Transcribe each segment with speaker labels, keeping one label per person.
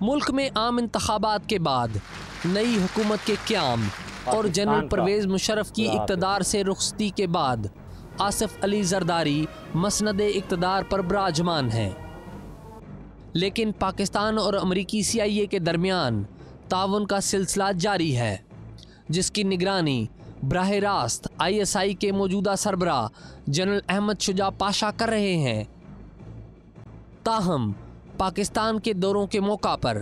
Speaker 1: मुल्क में आम इंतखाबात के बाद नई हुकूमत के क़याम और जनरल परवेज़ मुशर्रफ की इक़्तिदार से रुखसती के बाद आसिफ अली जरदारी मसनद इक़्तिदार पर विराजमान हैं। लेकिन पाकिस्तान और अमरीकी CIA के दरमियान ताउन का सिलसिला जारी है, जिसकी निगरानी बराह रास्त ISI के मौजूदा सरबराह जनरल अहमद शुजा पाशा कर रहे हैं। ताहम पाकिस्तान के दौरों के मौका पर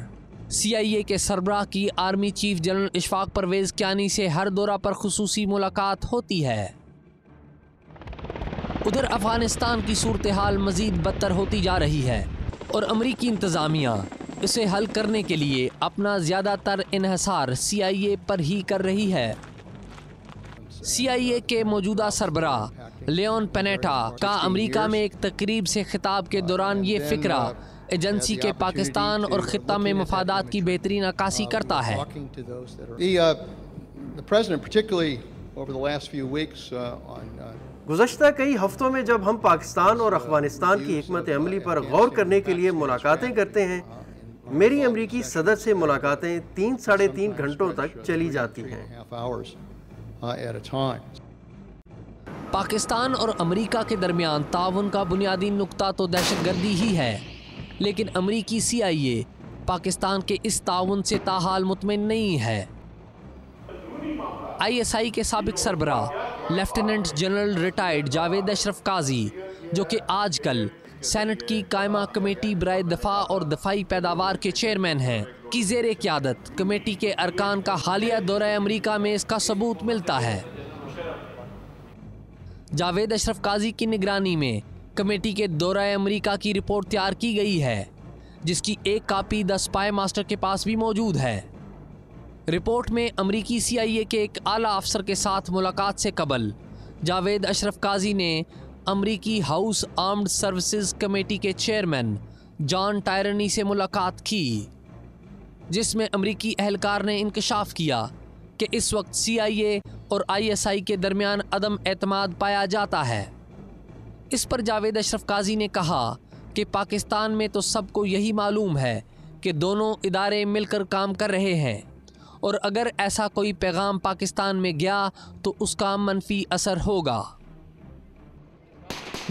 Speaker 1: CIA के सरबराह की army chief general Ashfaq Parvez Kayani से हर दौरा पर खुसूसी मुलाकात होती है। उधर अफगानिस्तान की सूरत हाल मज़ीद बदतर होती जा रही है और अमरीकी इंतज़ामिया इसे हल करने के लिए अपना ज़्यादातर इन्हसार CIA पर ही कर रही है। CIA के मौजूदा सरबराह लियोन पेनेटा का अमरीका में एक तकरीब से खिताब के दौरान ये फिक्रा एजेंसी के पाकिस्तान और खित्ता में मफादात की बेहतरीन अक्कासी करता है।
Speaker 2: गुज़श्ता कई हफ्तों में जब हम पाकिस्तान और अफगानिस्तान की हिकमत अमली पर गौर करने के लिए मुलाकातें करते हैं, मेरी अमरीकी सदर से मुलाकातें 3-3.5 घंटों तक चली जाती हैं।
Speaker 1: पाकिस्तान और अमरीका के दरमियान ताउन का बुनियादी नुक्ता तो दहशतगर्दी ही है, लेकिन अमरीकी CIA पाकिस्तान के इस ताउन से ताहाल मुतमिन नहीं है। ISI के साबिक सरबराह lieutenant general retired Javed Ashraf Qazi, जो कि आजकल सेनेट की कायमा कमेटी बराए दफा और दफाई पैदावार के चेयरमैन हैं, की ज़ेर क़यादत कमेटी के अरकान का हालिया दौरा अमरीका में इसका सबूत मिलता है। जावेद अशरफ काजी की निगरानी में कमेटी के दौरा अमरीका की रिपोर्ट तैयार की गई है, जिसकी एक कापी द स्पाई मास्टर के पास भी मौजूद है। रिपोर्ट में अमरीकी CIA के एक आला अफसर के साथ मुलाकात से कबल जावेद अशरफ काजी ने अमरीकी हाउस आर्म्ड सर्विसेज कमेटी के चेयरमैन जॉन टायरनी से मुलाकात की, जिसमें अमरीकी एहलकार ने इंकशाफ किया कि इस वक्त CIA और ISI के दरमियान अदम एतमाद पाया जाता है। इस पर जावेद अशरफ काजी ने कहा कि पाकिस्तान में तो सबको यही मालूम है कि दोनों इदारे मिलकर काम कर रहे हैं, और अगर ऐसा कोई पैगाम पाकिस्तान में गया तो उसका मनफी असर होगा।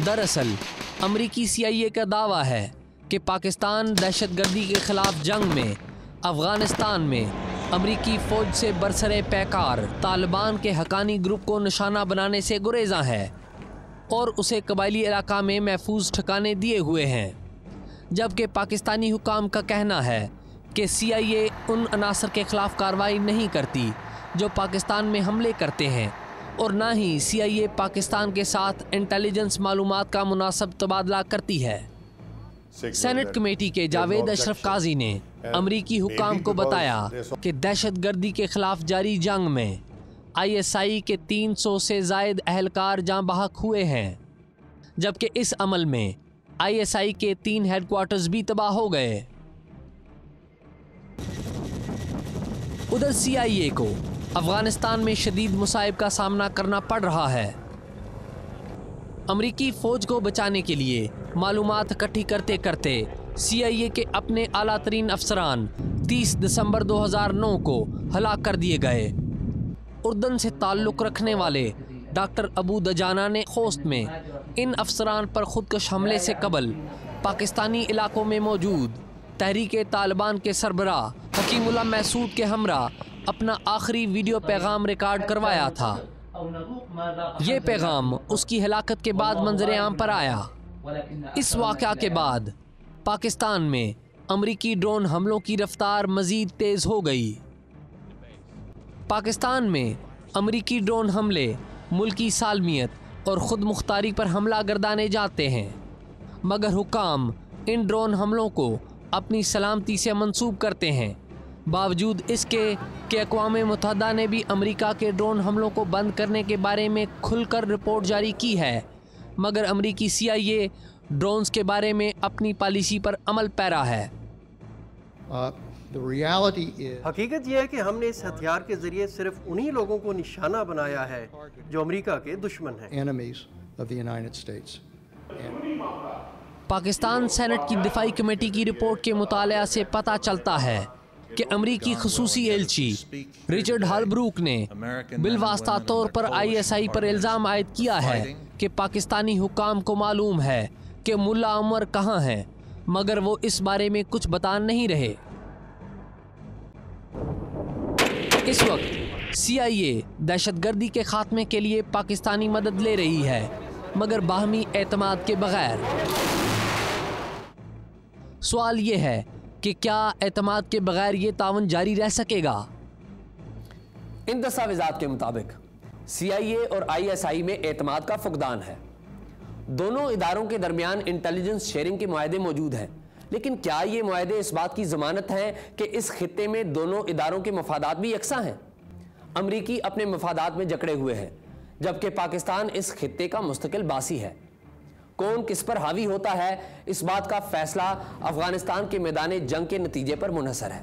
Speaker 1: दरअसल अमरीकी CIA का दावा है कि पाकिस्तान दहशतगर्दी के ख़िलाफ़ जंग में अफ़गानिस्तान में अमरीकी फ़ौज से बरसरे पैकार तालिबान के हक़ानी ग्रुप को निशाना बनाने से गुरेज़ा है और उसे कबायली इलाका में महफूज ठिकाने दिए हुए हैं, जबकि पाकिस्तानी हुकाम का कहना है कि CIA उन अनासर के ख़िलाफ़ कार्रवाई नहीं करती जो पाकिस्तान में हमले करते हैं, और ना ही CIA पाकिस्तान के साथ इंटेलिजेंस मालूमात का मुनासिब तबादला करती है। सेनेट कमेटी के जावेद अशरफ काजी ने अमरीकी हुकाम को बताया कि दहशतगर्दी के ख़िलाफ़ जारी जंग में ISI के 300 से ज़ायद अहलकार जाँ बहक हुए हैं, जबकि इस अमल में ISI के 3 हेडक्वार्टर्स भी तबाह हो गए। उधर CIA को अफ़गानिस्तान में शदीद मुसाइब का सामना करना पड़ रहा है। अमरीकी फ़ौज को बचाने के लिए मालूमात इकट्ठी करते करते CIA के अपने आला तरीन अफसरान 30 दिसंबर 2009 को हलाक कर दिए गए। उर्दन से ताल्लुक़ रखने वाले डॉक्टर अबू दजाना ने खोस्त में इन अफसरान पर खुदकश हमले से कबल पाकिस्तानी इलाकों में मौजूद तहरीक तालिबान के सरबराह हकीमुल्लाह महसूद के हमरा अपना आखिरी वीडियो पैगाम रिकॉर्ड करवाया था। ये पैगाम उसकी हलाकत के बाद मंजर आम पर आया। इस वाक़या के बाद पाकिस्तान में अमरीकी ड्रोन हमलों की रफ्तार मज़ीद तेज़ हो गई। पाकिस्तान में अमरीकी ड्रोन हमले मुल्की सालमियत और ख़ुद मुख्तारी पर हमला गर्दाने जाते हैं, मगर हुकाम इन ड्रोन हमलों को अपनी सलामती से मंसूब करते हैं, बावजूद इसके कि अक़वाम मुत्तहिदा ने भी अमरीका के ड्रोन हमलों को बंद करने के बारे में खुलकर रिपोर्ट जारी की है, मगर अमरीकी CIA ड्रोन्स के बारे में अपनी पॉलिसी पर अमल पैरा है।
Speaker 2: हकीकत यह है कि हमने इस हथियार के जरिए सिर्फ उन्हीं लोगों को निशाना बनाया है जो अमेरिका के दुश्मन हैं।
Speaker 1: पाकिस्तान सेनेट की दिफाई कमेटी की रिपोर्ट के मुताला से पता चलता है कि अमरीकी खसूसी एलची रिचर्ड हालब्रूक ने बिलवास्ता तौर पर ISI पर इल्ज़ाम आयद किया है कि पाकिस्तानी हुकाम को मालूम है कि मुल्ला उमर कहाँ हैं, मगर वो इस बारे में कुछ बता नहीं रहे। इस वक्त CIA दहशतगर्दी के खात्मे के लिए पाकिस्तानी मदद ले रही है, मगर बाहमी एतमाद के बगैर। सवाल ये है कि क्या एतमाद के बगैर ये तावन जारी रह सकेगा? इन दस्तावेज़ात के मुताबिक CIA और ISI में एतमाद का फुकदान है। दोनों इदारों के दरमियान इंटेलिजेंस शेयरिंग के मुआहदे मौजूद हैं, लेकिन क्या ये मुआहदे इस बात की ज़मानत हैं कि इस खित्ते में दोनों इदारों के मफादात भी यकसा हैं? अमरीकी अपने मफादात में जकड़े हुए हैं, जबकि पाकिस्तान इस खित्ते का मुस्तकिल बासी है। कौन किस पर हावी होता है, इस बात का फैसला अफगानिस्तान के मैदान जंग के नतीजे पर मुनहसर है।